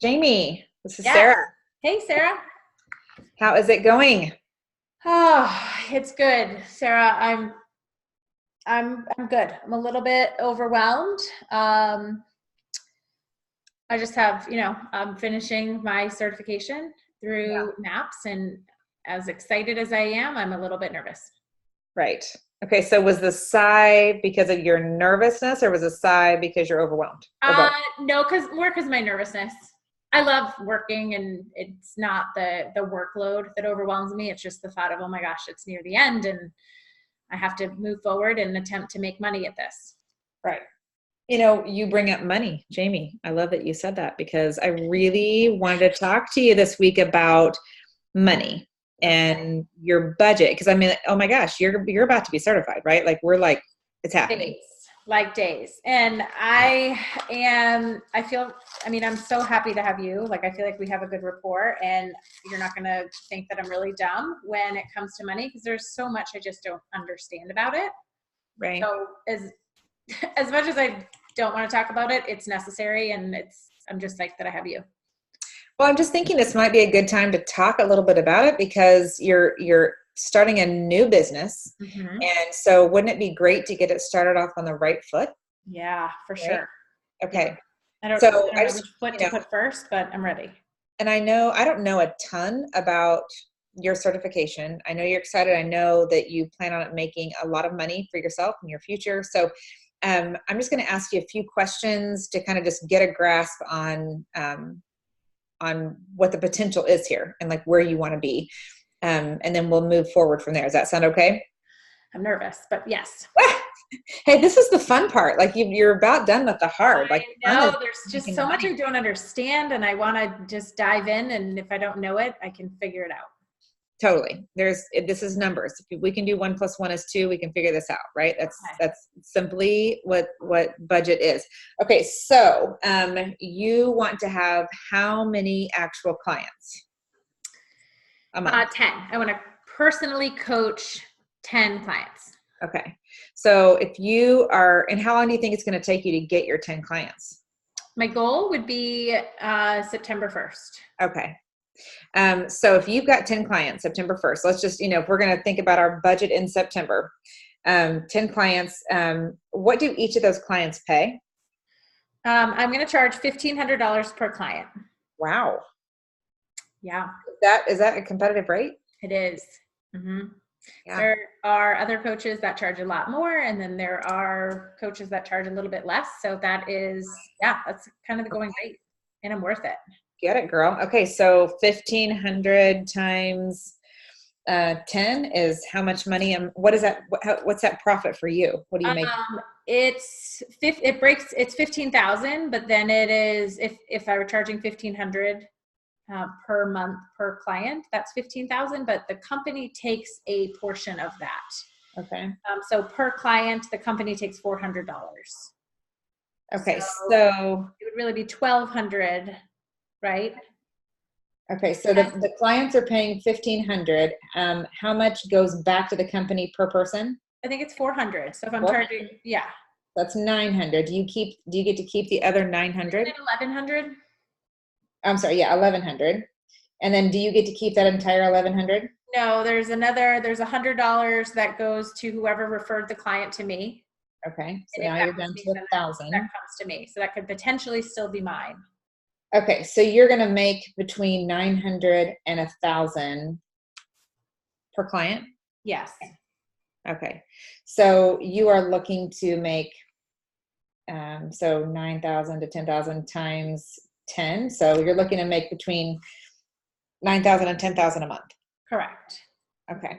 Jamie, this is Yes. Sarah. Hey, Sarah. How is it going? Oh, it's good, Sarah. I'm good. I'm a little bit overwhelmed. I just have, I'm finishing my certification Yeah. through MAPS, and as excited as I am, I'm a little bit nervous. Right. Okay, so was the sigh because of your nervousness or was the sigh because you're overwhelmed? Or Uh, both? no, because of my nervousness. I love working, and it's not the workload that overwhelms me. It's just the thought of, oh my gosh, it's near the end, and I have to move forward and attempt to make money at this. Right. You bring up money, Jamie. I love that you said that because I really wanted to talk to you this week about money Okay. and your budget. Because I mean, oh my gosh, you're about to be certified, right? Like we're like, it's happening. Days, like days. And I'm so happy to have you. Like, I feel like we have a good rapport, and you're not going to think that I'm really dumb when it comes to money, because there's so much I just don't understand about it. Right. So as much as I don't want to talk about it, it's necessary. And I'm just like that I have you. Well, I'm just thinking this might be a good time to talk a little bit about it because you're starting a new business. Mm-hmm. And so wouldn't it be great to get it started off on the right foot, Yeah, for right? sure. Yeah. Okay. I don't, So I don't I know just, which foot to put first, but I'm ready. and I don't know a ton about your certification. I know you're excited. I know that you plan on making a lot of money for yourself in your future. So I'm just going to ask you a few questions to kind of just get a grasp on what the potential is here and like where you want to be. And then we'll move forward from there. Does that sound okay? I'm nervous, but yes. Hey, this is the fun part. Like you're about done with the hard. Like I the fun is know there's just making the so much money. I don't understand, and I want to just dive in. And if I don't know it, I can figure it out. Totally. This is numbers. If we can do 1 + 1 is 2, we can figure this out, right? Okay. That's simply what budget is. Okay, so you want to have how many actual clients a month? 10. I want to personally coach 10 clients. Okay. So if you are, and how long do you think it's going to take you to get your 10 clients? My goal would be September 1st. Okay. So if you've got 10 clients, September 1st, let's just, if we're going to think about our budget in September, 10 clients, what do each of those clients pay? I'm going to charge $1,500 per client. Wow. Yeah, Is that a competitive rate? it is. Mm-hmm. Yeah. There are other coaches that charge a lot more, and then there are coaches that charge a little bit less. So that's kind of the going rate, and I'm worth it. Get it, girl. Okay. So 1,500 times 10 is how much money? And what is that? What's that profit for you? What do you make? It's 15,000, but then it is, if I were charging 1,500 per month per client, that's 15,000, but the company takes a portion of that. Okay. So per client, the company takes $400. Okay. So So, it would really be 1,200, right? okay. So the clients are paying 1,500. How much goes back to the company per person? I think it's 400. So if I'm 400. charging, yeah, That's 900. Do you get to keep the other 900? 1,100. I'm sorry. Yeah. 1,100. And then do you get to keep that entire 1,100? No, there's $100 that goes to whoever referred the client to me. Okay. So And if now that you're was down me, to then that 1,000. comes to me. So that could potentially still be mine. Okay. So you're going to make between 900 and 1,000 per client. Yes. Okay. So you are looking to make, so 9,000 to 10,000 times 10. So you're looking to make between 9,000 and 10,000 a month. Correct. Okay.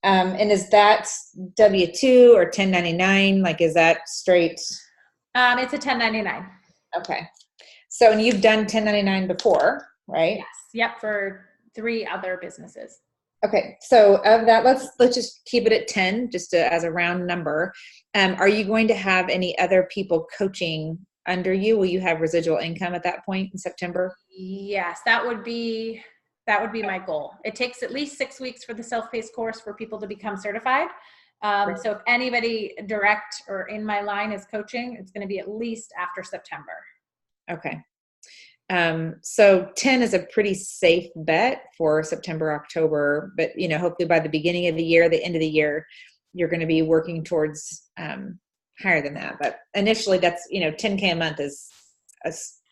And is that W-2 or 1099? Like, is that straight? It's a 1099. Okay. So, and you've done 1099 before, right? Yes. Yep. For 3 other businesses. Okay. So of that, let's just keep it at 10, just as a round number. Are you going to have any other people coaching under you? Will you have residual income at that point in September? Yes, that would be my goal. It takes at least 6 weeks for the self-paced course for people to become certified. Right. So if anybody direct or in my line is coaching, it's going to be at least after September. Okay. So 10 is a pretty safe bet for September, October, but hopefully by the beginning of the year, the end of the year, you're going to be working towards higher than that. But initially that's, 10K a month is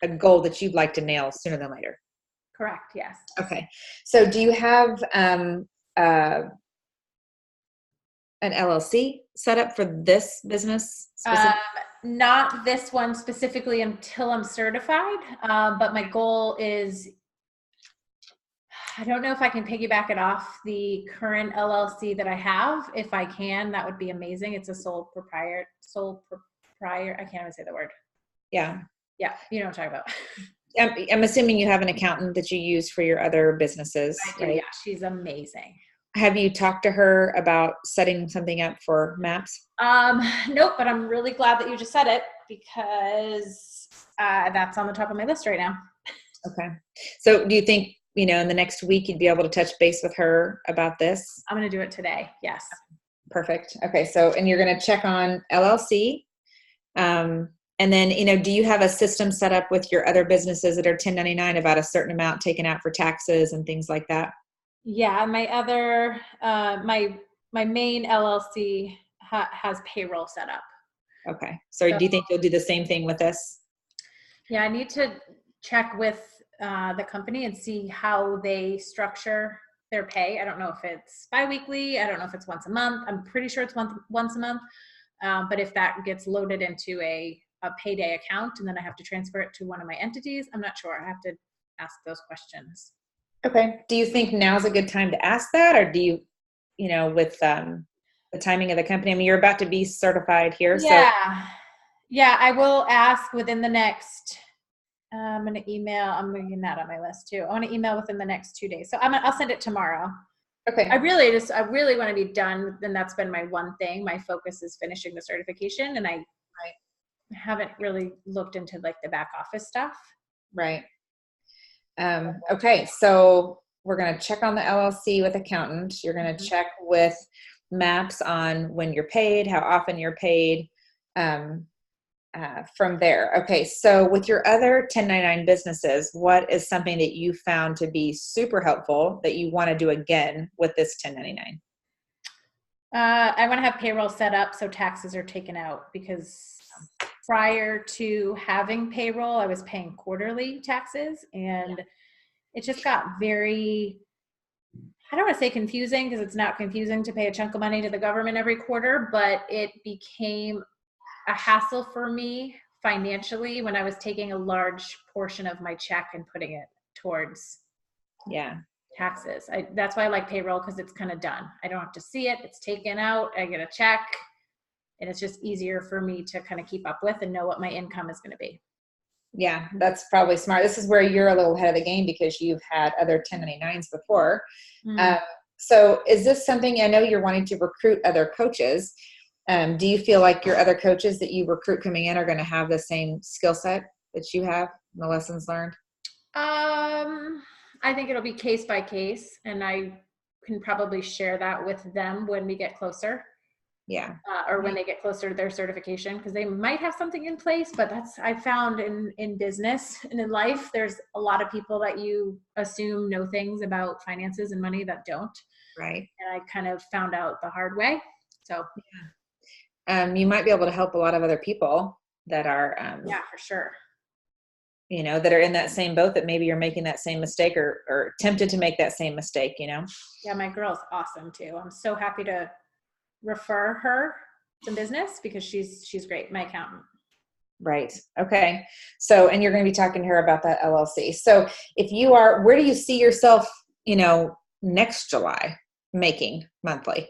a goal that you'd like to nail sooner than later. Correct. Yes. Okay. So do you have an LLC set up for this business specifically? Not this one specifically until I'm certified, but my goal is, I don't know if I can piggyback it off the current LLC that I have. If I can, that would be amazing. It's a sole proprietor, I can't even say the word. Yeah. Yeah, you know what I'm talking about. I'm assuming you have an accountant that you use for your other businesses, I do, right? yeah, she's amazing. Have you talked to her about setting something up for MAPS? Nope, but I'm really glad that you just said it because that's on the top of my list right now. Okay. So do you think, in the next week you'd be able to touch base with her about this? I'm going to do it today. Yes. Perfect. Okay. So, and you're going to check on LLC. And then, do you have a system set up with your other businesses that are 1099 about a certain amount taken out for taxes and things like that? Yeah. My other, my main LLC has payroll set up. Okay. So do you think you'll do the same thing with this? Yeah. I need to check with the company and see how they structure their pay. I don't know if it's biweekly. I don't know if it's once a month. I'm pretty sure it's once a month. But if that gets loaded into a payday account and then I have to transfer it to one of my entities, I'm not sure. I have to ask those questions. Okay. Do you think now's a good time to ask that? Or do you, with the timing of the company, I mean, you're about to be certified here. Yeah. So. Yeah, I will ask within the next, I'm going to email, I'm making that on my list too. I want to email within the next 2 days. So I'll send it tomorrow. Okay. I really want to be done. And that's been my one thing. My focus is finishing the certification. And I haven't really looked into like the back office stuff. Right. Okay. So we're going to check on the LLC with accountant. You're going to check with MAPS on when you're paid, how often you're paid, from there. Okay. So with your other 1099 businesses, what is something that you found to be super helpful that you want to do again with this 1099? I want to have payroll set up so taxes are taken out, because prior to having payroll, I was paying quarterly taxes, and it just got very, I don't want to say confusing, because it's not confusing to pay a chunk of money to the government every quarter, but it became a hassle for me financially when I was taking a large portion of my check and putting it towards taxes. That's why I like payroll, because it's kind of done. I don't have to see it. It's taken out. I get a check, and it's just easier for me to kind of keep up with and know what my income is going to be. Yeah, that's probably smart. This is where you're a little ahead of the game because you've had other 1099s before. So is this something, I know you're wanting to recruit other coaches. Do you feel like your other coaches that you recruit coming in are going to have the same skill set that you have, the lessons learned? I think it'll be case by case, and I can probably share that with them when we get closer. Yeah. Or when they get closer to their certification, because they might have something in place, but I found in business and in life, there's a lot of people that you assume know things about finances and money that don't. Right. And I kind of found out the hard way. So you might be able to help a lot of other people that are, yeah, for sure. That are in that same boat, that maybe you're making that same mistake or tempted to make that same mistake, Yeah, my girl's awesome too. I'm so happy to refer her to business because she's great, my accountant. Right. Okay. So, and you're going to be talking to her about that LLC. So if you are, where do you see yourself, next July making monthly?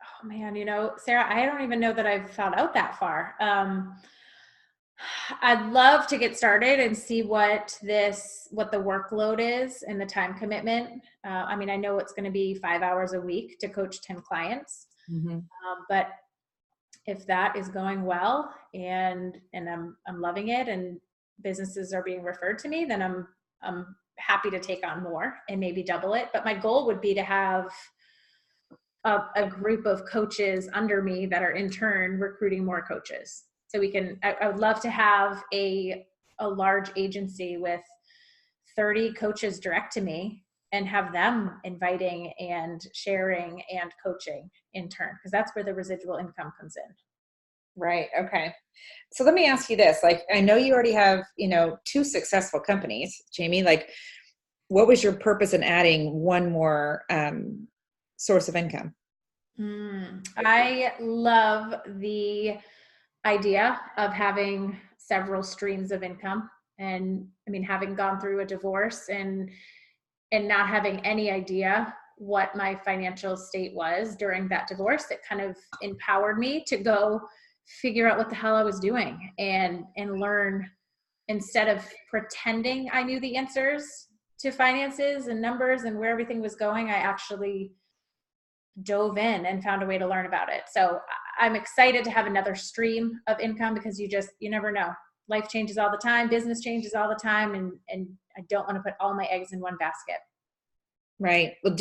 Oh man, Sarah, I don't even know that I've found out that far. I'd love to get started and see what the workload is and the time commitment. I mean, I know it's going to be 5 hours a week to coach 10 clients, but if that is going well and I'm loving it and businesses are being referred to me, then I'm happy to take on more and maybe double it. But my goal would be to have a group of coaches under me that are in turn recruiting more coaches. So I would love to have a large agency with 30 coaches direct to me and have them inviting and sharing and coaching in turn, because that's where the residual income comes in. Right. Okay. So let me ask you this. Like, I know you already have, 2 successful companies, Jamie. Like, what was your purpose in adding one more source of income? I love the idea of having several streams of income. And I mean, having gone through a divorce and not having any idea what my financial state was during that divorce, it kind of empowered me to go figure out what the hell I was doing and learn, instead of pretending I knew the answers to finances and numbers and where everything was going. I actually dove in and found a way to learn about it. So I'm excited to have another stream of income, because you never know. Life changes all the time, business changes all the time, and I don't want to put all my eggs in one basket. Right. Well,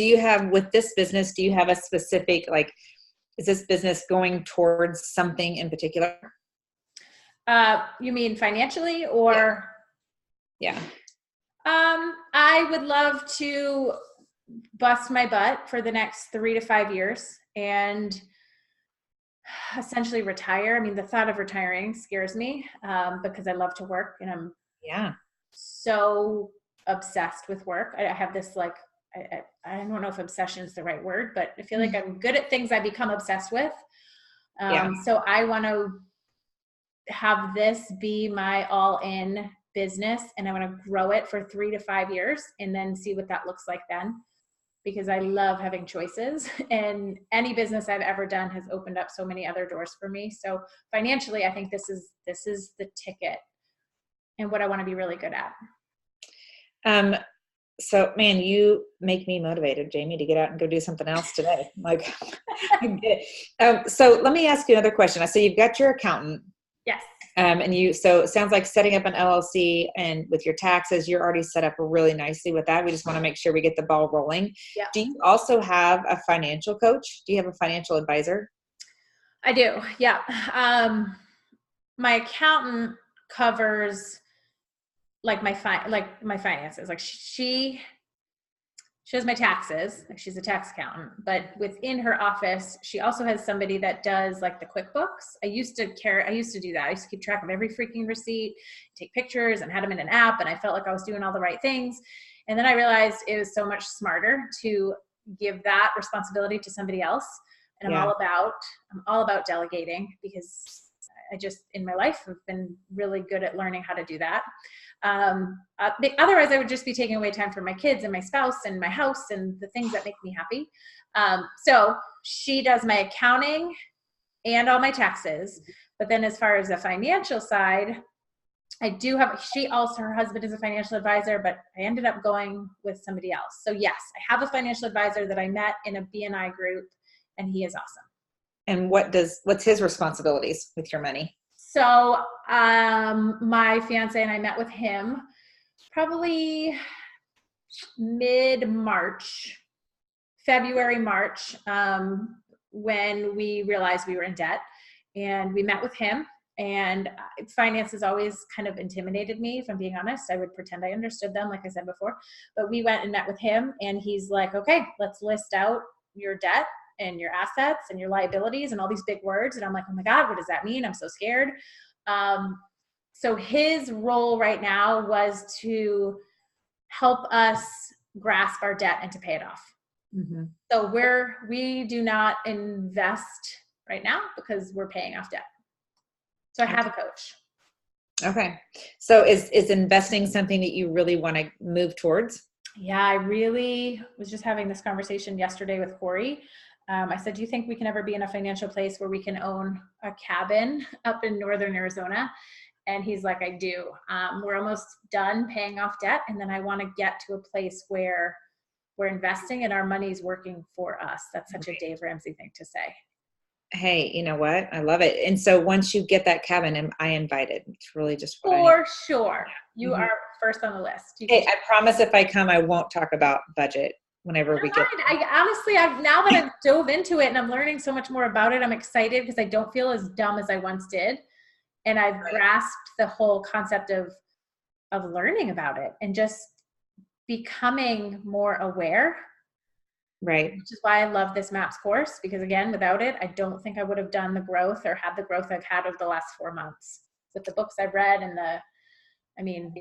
with this business, do you have a specific, like, is this business going towards something in particular? You mean financially or? Yeah. I would love to bust my butt for the next 3 to 5 years and essentially retire. I mean, the thought of retiring scares me because I love to work, and I'm so obsessed with work. I have this like, I don't know if obsession is the right word, but I feel like I'm good at things I become obsessed with. So I want to have this be my all-in business, and I want to grow it for 3 to 5 years and then see what that looks like then, because I love having choices, and any business I've ever done has opened up so many other doors for me. So financially, I think this is the ticket and what I want to be really good at. So man, you make me motivated, Jamie, to get out and go do something else today. Like, I get it. So let me ask you another question. So you've got your accountant. Yes. So it sounds like setting up an LLC, and with your taxes, you're already set up really nicely with that. We just want to make sure we get the ball rolling. Yeah. Do you also have a financial coach? Do you have a financial advisor? I do. Yeah. My accountant covers like my finances. Like she does my taxes. Like, she's a tax accountant, but within her office, she also has somebody that does like the QuickBooks. I used to do that. I used to keep track of every freaking receipt, take pictures, and had them in an app. And I felt like I was doing all the right things. And then I realized it was so much smarter to give that responsibility to somebody else. And I'm all about delegating, because I just, in my life, have been really good at learning how to do that. Otherwise I would just be taking away time from my kids and my spouse and my house and the things that make me happy. So she does my accounting and all my taxes. But then as far as the financial side, her husband is a financial advisor, but I ended up going with somebody else. So yes, I have a financial advisor that I met in a BNI group, and he is awesome. And what's his responsibilities with your money? So my fiance and I met with him probably February, March, when we realized we were in debt, and we met with him. And finances always kind of intimidated me, if I'm being honest. I would pretend I understood them, like I said before. But we went and met with him, and he's like, okay, let's list out your debt and your assets and your liabilities and all these big words. And I'm like, oh my God, what does that mean? I'm so scared. So his role right now was to help us grasp our debt and to pay it off. Mm-hmm. So we do not invest right now because we're paying off debt. So I have a coach. Okay. So is investing something that you really want to move towards? Yeah, I really was just having this conversation yesterday with Corey. I said, do you think we can ever be in a financial place where we can own a cabin up in northern Arizona? And he's like, I do. We're almost done paying off debt. And then I want to get to a place where we're investing and our money's working for us. That's such a Dave Ramsey thing to say. Hey, you know what? I love it. And so once you get that cabin, am I invited? It's really just what for sure. You are first on the list. Hey, I promise if I come, I won't talk about budget whenever we get. I honestly, now that I've dove into it and I'm learning so much more about it, I'm excited because I don't feel as dumb as I once did. And I've grasped the whole concept of learning about it and just becoming more aware. Right. Which is why I love this MAPS course, because again, without it, I don't think I would have done the growth or had the growth I've had over the last 4 months with the books I've read and I mean,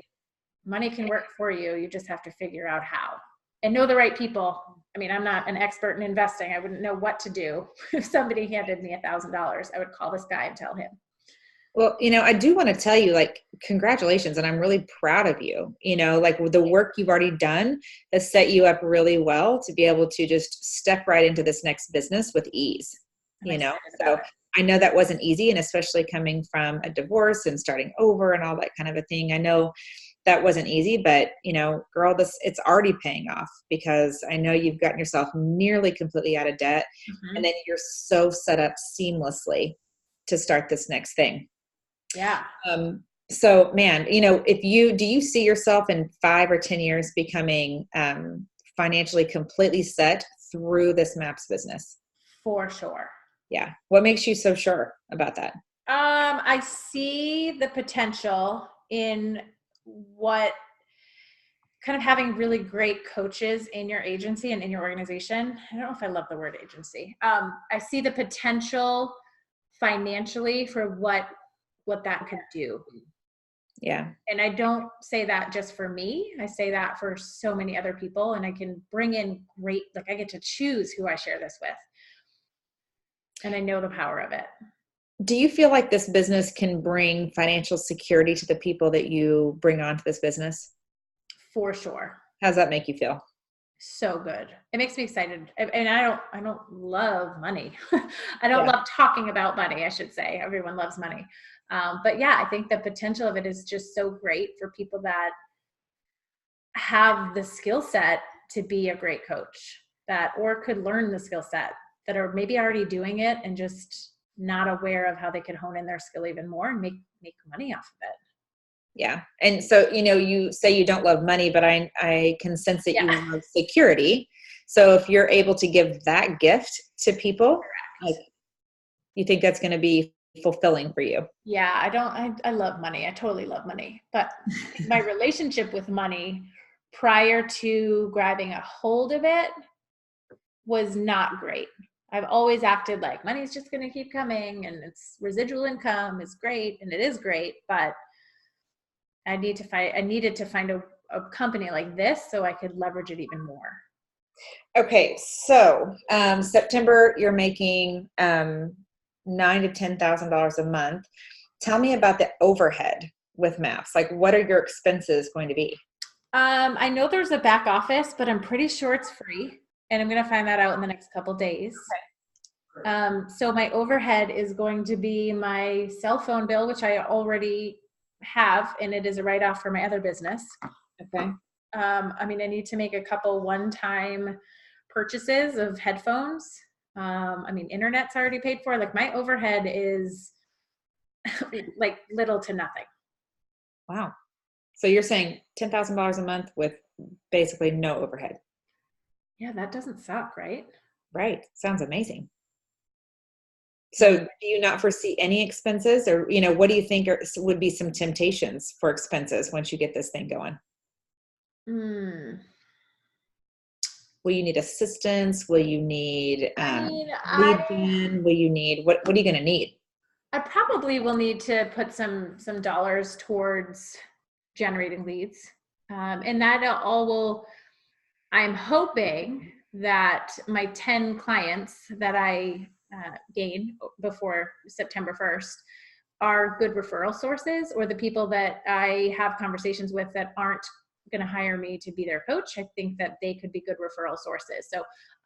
money can work for you. You just have to figure out how and know the right people. I mean, I'm not an expert in investing. I wouldn't know what to do. If somebody handed me $1,000, I would call this guy and tell him. Well, I do want to tell you, like, congratulations. And I'm really proud of you. Like the work you've already done has set you up really well to be able to just step right into this next business with ease, So I know that wasn't easy. And especially coming from a divorce and starting over and all that kind of a thing. I know that wasn't easy, but girl, it's already paying off, because I know you've gotten yourself nearly completely out of debt. Mm-hmm. And then you're so set up seamlessly to start this next thing. Yeah. So man, do you see yourself in 5 or 10 years becoming financially completely set through this MAPS business? For sure. Yeah. What makes you so sure about that? I see the potential in what kind of having really great coaches in your agency and in your organization. I don't know if I love the word agency. I see the potential financially for what that could do. Yeah. And I don't say that just for me. I say that for so many other people, and I can bring in I get to choose who I share this with. And I know the power of it. Do you feel like this business can bring financial security to the people that you bring onto this business? For sure. How does that make you feel? So good. It makes me excited. And I don't love money. I don't love talking about money, I should say. Everyone loves money. But yeah, I think the potential of it is just so great for people that have the skill set to be a great coach, or could learn the skill set, that are maybe already doing it and just not aware of how they could hone in their skill even more and make money off of it. Yeah. And so, you say you don't love money, but I can sense that you love security. So if you're able to give that gift to people, like, you think that's going to be fulfilling for you? Yeah, I love money. I totally love money. But my relationship with money prior to grabbing a hold of it was not great. I've always acted like money's just going to keep coming, and it's residual income is great, and it is great, but I needed to find a company like this so I could leverage it even more. Okay. So, September, you're making, $9,000 to $10,000 a month. Tell me about the overhead with MAPS. Like, what are your expenses going to be? I know there's a back office, but I'm pretty sure it's free, and I'm going to find that out in the next couple days. Okay. So my overhead is going to be my cell phone bill, which I already have, and it is a write-off for my other business. Okay. I need to make a couple one-time purchases of headphones. Internet's already paid for. Like, my overhead is like little to nothing. Wow. So you're saying $10,000 a month with basically no overhead. Yeah, that doesn't suck, right? Right. Sounds amazing. So do you not foresee any expenses, or, what do you think would be some temptations for expenses once you get this thing going? Will you need assistance? Will you need lead gen? Will you need, what are you going to need? I probably will need to put some dollars towards generating leads. And that all I'm hoping that my 10 clients that I gain before September 1st are good referral sources, or the people that I have conversations with that aren't going to hire me to be their coach. I think that they could be good referral sources. So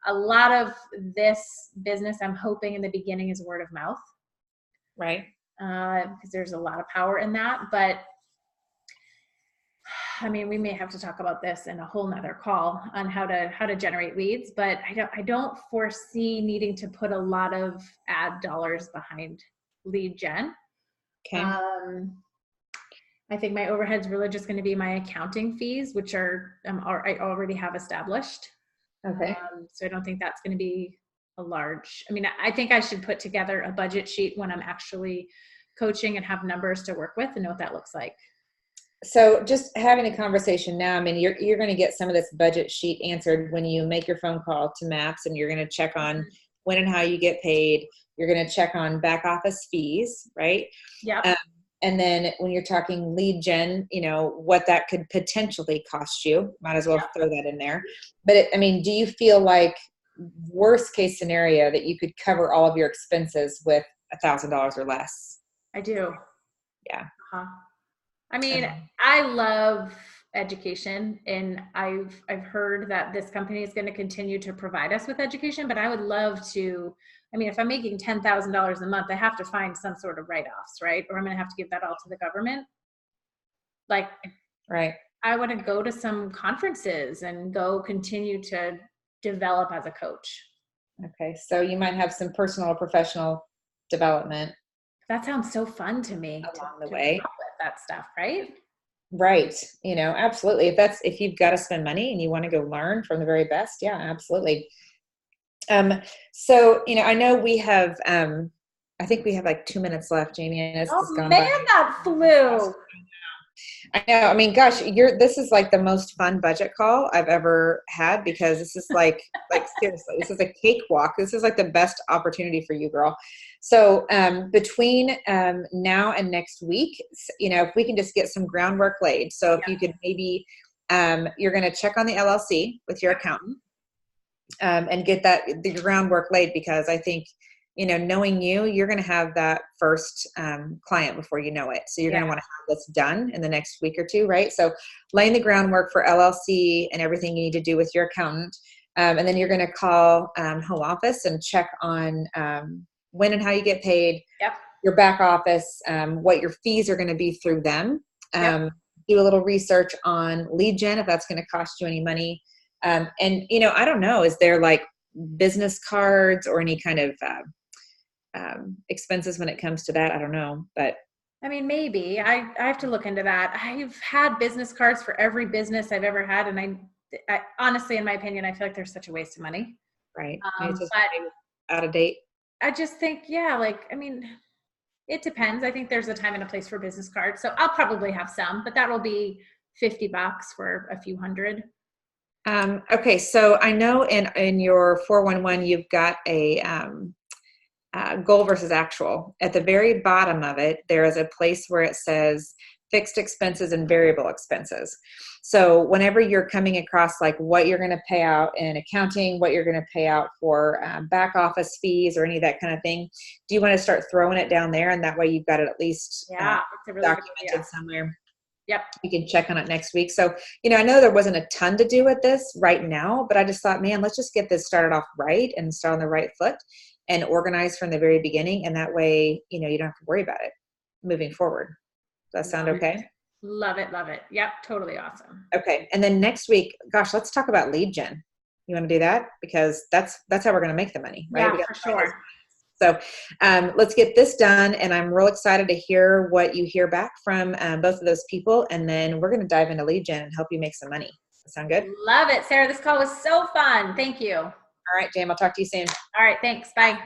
a lot of this business, I'm hoping in the beginning, is word of mouth. Right. Because there's a lot of power in that. But we may have to talk about this in a whole nother call on how to generate leads, but I don't foresee needing to put a lot of ad dollars behind lead gen. Okay. I think my overhead's really just going to be my accounting fees, which I already have established. Okay. So I don't think that's going to be a large, I think I should put together a budget sheet when I'm actually coaching and have numbers to work with and know what that looks like. So just having a conversation now, I mean, you're going to get some of this budget sheet answered when you make your phone call to Maps, and you're going to check on when and how you get paid. You're going to check on back office fees, right? Yep. Um, and then when you're talking lead gen, what that could potentially cost you, might as well Yep. throw that in there. But I mean, do you feel like worst case scenario that you could cover all of your expenses with $1,000 or less? I do. Yeah. Uh-huh. I mean, Um, I love education, and I've heard that this company is going to continue to provide us with education, but I would love to. I mean, if I'm making $10,000 a month, I have to find some sort of write-offs, right? Or I'm going to have to give that all to the government. Like, right. I want to go to some conferences and go continue to develop as a coach. Okay. So you might have some personal or professional development That sounds so fun to me along the to way. help with that stuff, right? Right. Absolutely. If you've got to spend money and you want to go learn from the very best, yeah, absolutely. So, I know I think we have like 2 minutes left, Jamie, and it's just Oh gone man, by. that flew. I know. I mean, gosh, this is like the most fun budget call I've ever had, because this is like seriously, this is a cakewalk. This is like the best opportunity for you, girl. So between now and next week, if we can just get some groundwork laid. So if you could maybe, you're going to check on the LLC with your accountant, and get the groundwork laid, because I think, knowing you're going to have that first client before you know it. So you're going to want to have this done in the next week or two, right? So laying the groundwork for LLC and everything you need to do with your accountant. And then you're going to call home office and check on when and how you get paid, your back office, what your fees are going to be through them. Do a little research on lead gen, if that's going to cost you any money. And, I don't know, is there like business cards or any kind of expenses when it comes to that? I don't know, but I mean, maybe I have to look into that. I've had business cards for every business I've ever had, and I honestly, in my opinion, I feel like they're such a waste of money. right. It's just But out of date. I just think, I mean, it depends. I think there's a time and a place for business cards, so I'll probably have some, but that'll be $50 for a few hundred. Okay, so I know in your 411 you've got a goal versus actual. At the very bottom of it, there is a place where it says fixed expenses and variable expenses. So whenever you're coming across like what you're going to pay out in accounting, what you're going to pay out for back office fees or any of that kind of thing, do you want to start throwing it down there? And that way you've got it at least That's a really documented somewhere. Yep. You can check on it next week. So, I know there wasn't a ton to do with this right now, but I just thought, man, let's just get this started off right and start on the right foot and organize from the very beginning. And that way, you don't have to worry about it moving forward. Does that sound okay? Love it. Love it. Yep. Totally awesome. Okay. And then next week, gosh, let's talk about lead gen. You want to do that? Because that's how we're going to make the money, right? Yeah, for sure. So let's get this done, and I'm real excited to hear what you hear back from both of those people, and then we're going to dive into lead gen and help you make some money. Sound good? Love it, Sarah. This call was so fun. Thank you. All right, Jam, I'll talk to you soon. All right, thanks. Bye.